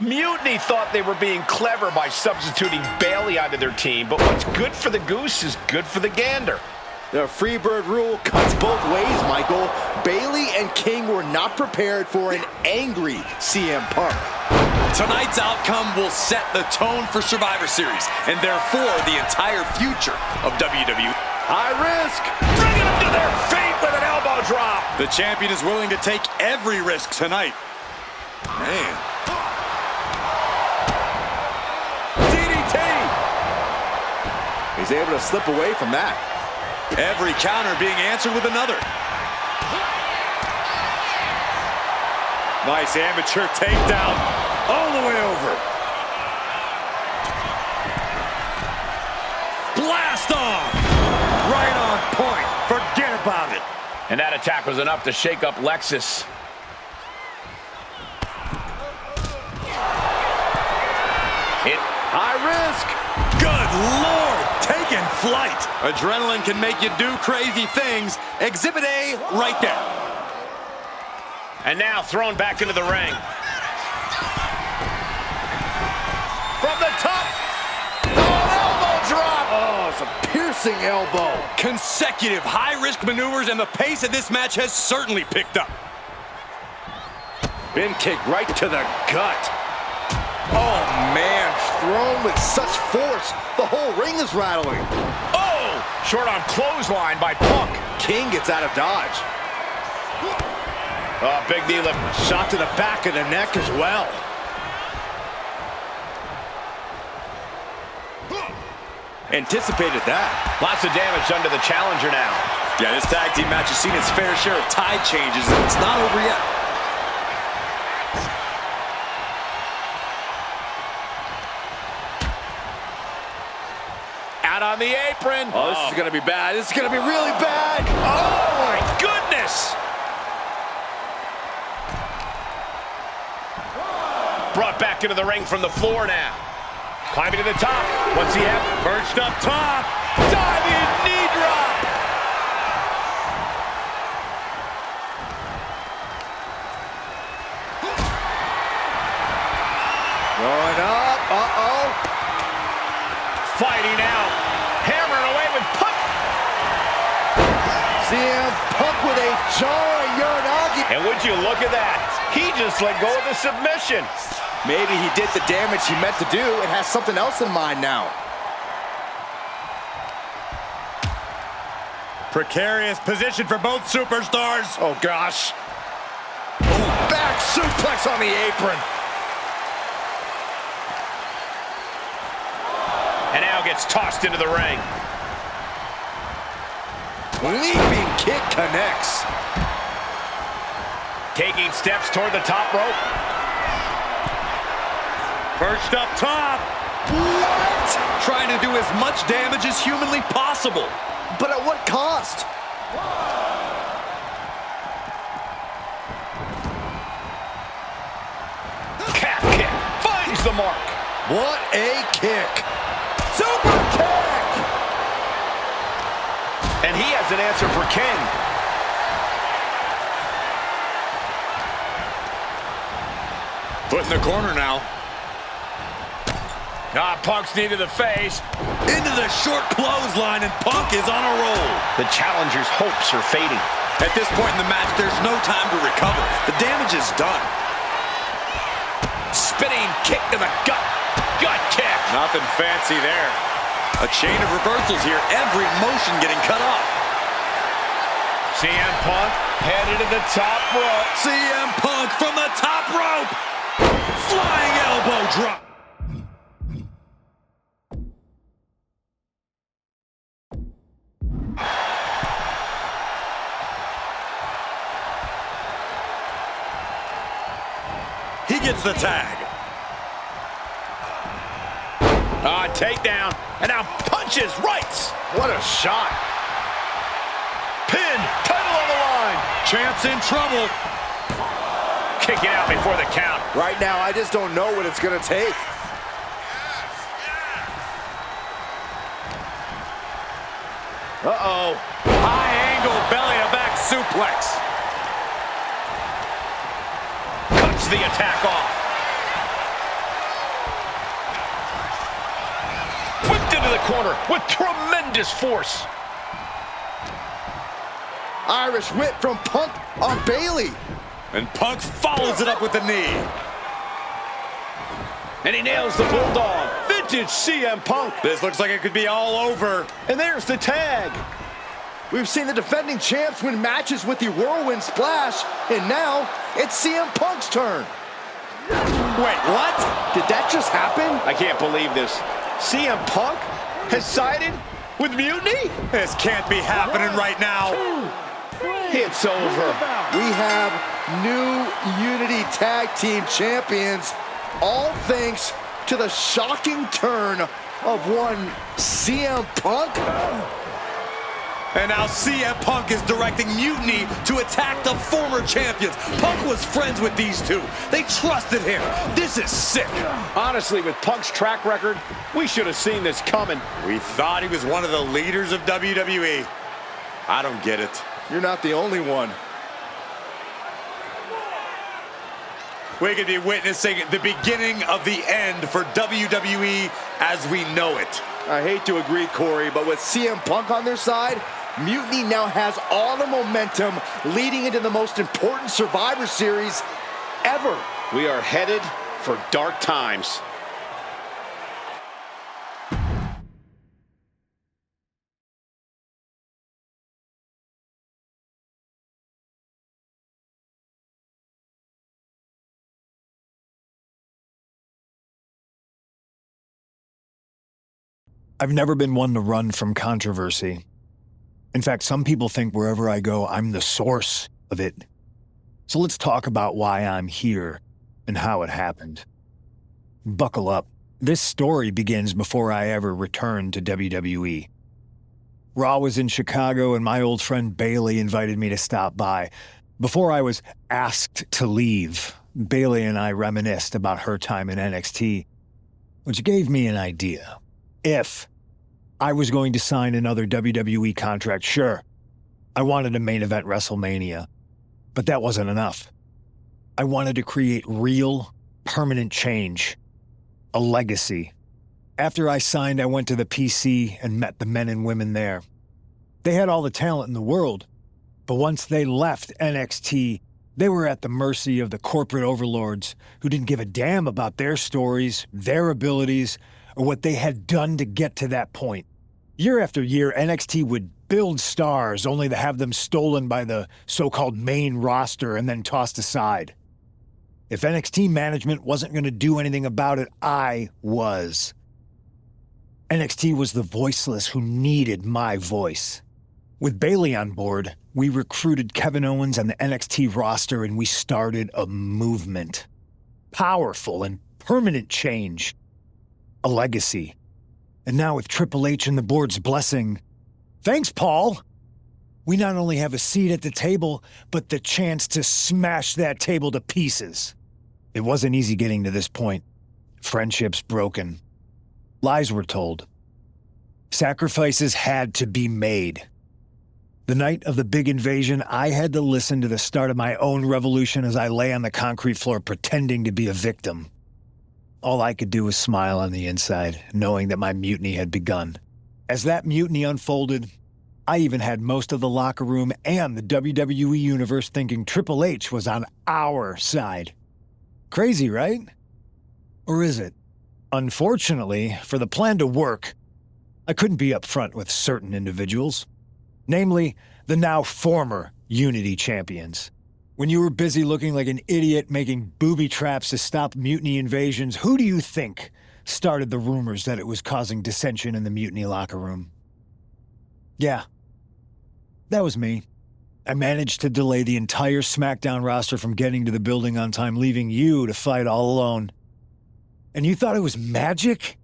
Mutiny thought they were being clever by substituting Bayley onto their team, but what's good for the goose is good for the gander. The Freebird rule cuts both ways, Michael. Bayley and King were not prepared for an angry CM Punk. Tonight's outcome will set the tone for Survivor Series, and therefore the entire future of WWE. High risk. Bringing them to their feet with an elbow drop. The champion is willing to take every risk tonight. Man. DDT. He's able to slip away from that. Every counter being answered with another. Nice amateur takedown all the way over. Blast off! Right on point. Forget about it. And that attack was enough to shake up Lexus. Hit. High risk. Good Lord, taking flight. Adrenaline can make you do crazy things. Exhibit A right there. And now thrown back into the ring. From the top. Oh, elbow drop. Oh, it's a piercing elbow. Consecutive high-risk maneuvers, and the pace of this match has certainly picked up. Bin kick right to the gut. Oh, man, thrown with such force, the whole ring is rattling. Oh, short arm clothesline by Punk. King gets out of dodge. Oh, big knee lift. Shot to the back of the neck as well. Anticipated that. Lots of damage done to the challenger now. Yeah, this tag team match has seen its fair share of tide changes, and it's not over yet. Out on the apron. Oh, this is going to be bad. This is going to be really bad. Oh, my goodness. Brought back into the ring from the floor now. Climbing to the top. What's he have? Perched up top. Diving knee drop. Going up. Uh-oh. Fighting out. Hammering away with Punk. CM Punk with a jarring Uranagi. And would you look at that? He just let go of the submission. Maybe he did the damage he meant to do and has something else in mind now. Precarious position for both superstars. Oh, gosh. Oh, back suplex on the apron. And now gets tossed into the ring. Leaping kick connects. Taking steps toward the top rope. Perched up top. What? Trying to do as much damage as humanly possible. But at what cost? Calf kick. Finds the mark. What a kick. Super kick. And he has an answer for King. Put in the corner now. Punk's knee to the face. Into the short clothesline, and Punk is on a roll. The challenger's hopes are fading. At this point in the match, there's no time to recover. The damage is done. Spinning kick to the gut. Gut kick. Nothing fancy there. A chain of reversals here, every motion getting cut off. CM Punk headed to the top rope. CM Punk from the top rope. Flying elbow drop. He gets the tag. Takedown. And now punches rights. What a shot. Pin. Title on the line. Champ's in trouble. Kicking out before the count. Right now, I just don't know what it's going to take. Uh-oh. High angle belly to back suplex. Cuts the attack off. into the corner with tremendous force. Irish whip from Punk on Bayley. And Punk follows it up with the knee. And he nails the Bulldog. Vintage CM Punk. This looks like it could be all over. And there's the tag. We've seen the defending champs win matches with the Whirlwind Splash, and now it's CM Punk's turn. Wait, what? Did that just happen? I can't believe this. CM Punk has sided with Mutiny? This can't be happening right now. It's over. We have new Unity Tag Team Champions, all thanks to the shocking turn of one CM Punk. And now CM Punk is directing Mutiny to attack the former champions. Punk was friends with these two. They trusted him. This is sick. Honestly, with Punk's track record, we should have seen this coming. We thought he was one of the leaders of WWE. I don't get it. You're not the only one. We could be witnessing the beginning of the end for WWE as we know it. I hate to agree, Corey, but with CM Punk on their side, Mutiny now has all the momentum leading into the most important Survivor Series ever. We are headed for dark times. I've never been one to run from controversy. In fact, some people think wherever I go, I'm the source of it. So let's talk about why I'm here and how it happened. Buckle up. This story begins before I ever returned to WWE. Raw was in Chicago and my old friend Bayley invited me to stop by. Before I was asked to leave, Bayley and I reminisced about her time in NXT, which gave me an idea. If I was going to sign another WWE contract, sure, I wanted to main event WrestleMania, but that wasn't enough. I wanted to create real, permanent change, a legacy. After I signed, I went to the PC and met the men and women there. They had all the talent in the world, but once they left NXT, they were at the mercy of the corporate overlords who didn't give a damn about their stories, their abilities, or what they had done to get to that point. Year after year, NXT would build stars only to have them stolen by the so-called main roster and then tossed aside. If NXT management wasn't going to do anything about it, I was. NXT was the voiceless who needed my voice. With Bayley on board, we recruited Kevin Owens and the NXT roster and we started a movement. Powerful and permanent change. A legacy. And now with Triple H and the board's blessing, thanks, Paul! We not only have a seat at the table, but the chance to smash that table to pieces. It wasn't easy getting to this point. Friendships broken. Lies were told. Sacrifices had to be made. The night of the big invasion, I had to listen to the start of my own revolution as I lay on the concrete floor pretending to be a victim. All I could do was smile on the inside, knowing that my mutiny had begun. As that mutiny unfolded, I even had most of the locker room and the WWE Universe thinking Triple H was on our side. Crazy, right? Or is it? Unfortunately, for the plan to work, I couldn't be upfront with certain individuals. Namely, the now former Unity champions. When you were busy looking like an idiot making booby traps to stop mutiny invasions, who do you think started the rumors that it was causing dissension in the mutiny locker room? Yeah, that was me. I managed to delay the entire SmackDown roster from getting to the building on time, leaving you to fight all alone. And you thought it was magic?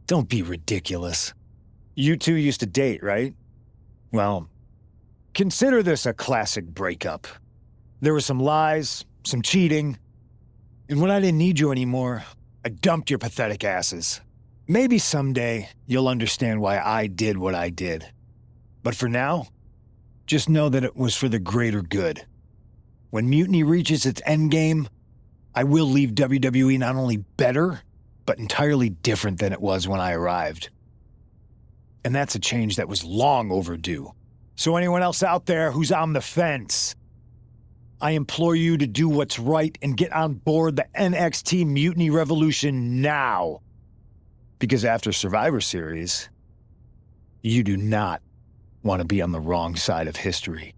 Don't be ridiculous. You two used to date, right? Well, consider this a classic breakup. There were some lies, some cheating, and when I didn't need you anymore, I dumped your pathetic asses. Maybe someday you'll understand why I did what I did. But for now, just know that it was for the greater good. When Mutiny reaches its endgame, I will leave WWE not only better, but entirely different than it was when I arrived. And that's a change that was long overdue. So anyone else out there who's on the fence, I implore you to do what's right and get on board the NXT Mutiny Revolution now. Because after Survivor Series, you do not want to be on the wrong side of history.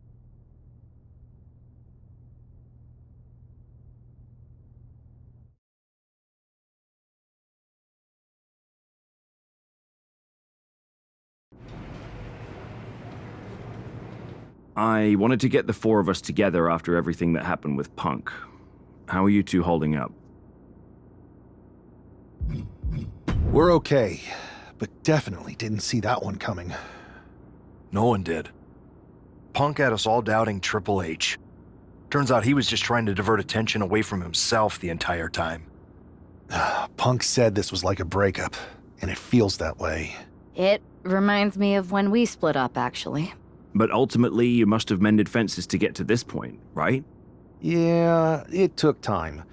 I wanted to get the four of us together after everything that happened with Punk. How are you two holding up? We're okay, but definitely didn't see that one coming. No one did. Punk had us all doubting Triple H. Turns out he was just trying to divert attention away from himself the entire time. Punk said this was like a breakup, and it feels that way. It reminds me of when we split up, actually. But ultimately, you must have mended fences to get to this point, right? Yeah, it took time,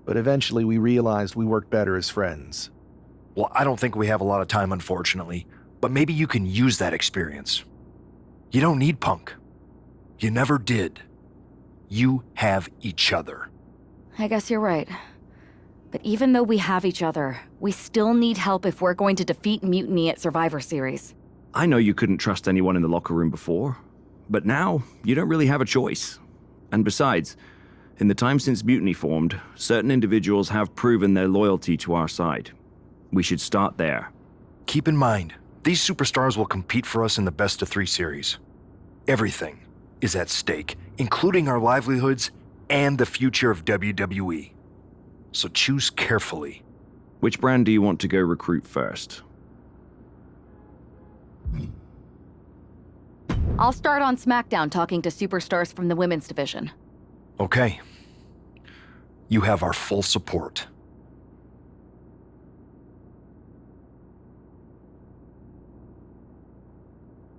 but eventually we realized we worked better as friends. Well, I don't think we have a lot of time, unfortunately, but maybe you can use that experience. You don't need Punk. You never did. You have each other. I guess you're right. But even though we have each other, we still need help if we're going to defeat Mutiny at Survivor Series. I know you couldn't trust anyone in the locker room before, but now you don't really have a choice. And besides, in the time since Mutiny formed, certain individuals have proven their loyalty to our side. We should start there. Keep in mind, these superstars will compete for us in the best-of-3 series. Everything is at stake, including our livelihoods and the future of WWE. So choose carefully. Which brand do you want to go recruit first? I'll start on SmackDown talking to superstars from the women's division. Okay. You have our full support.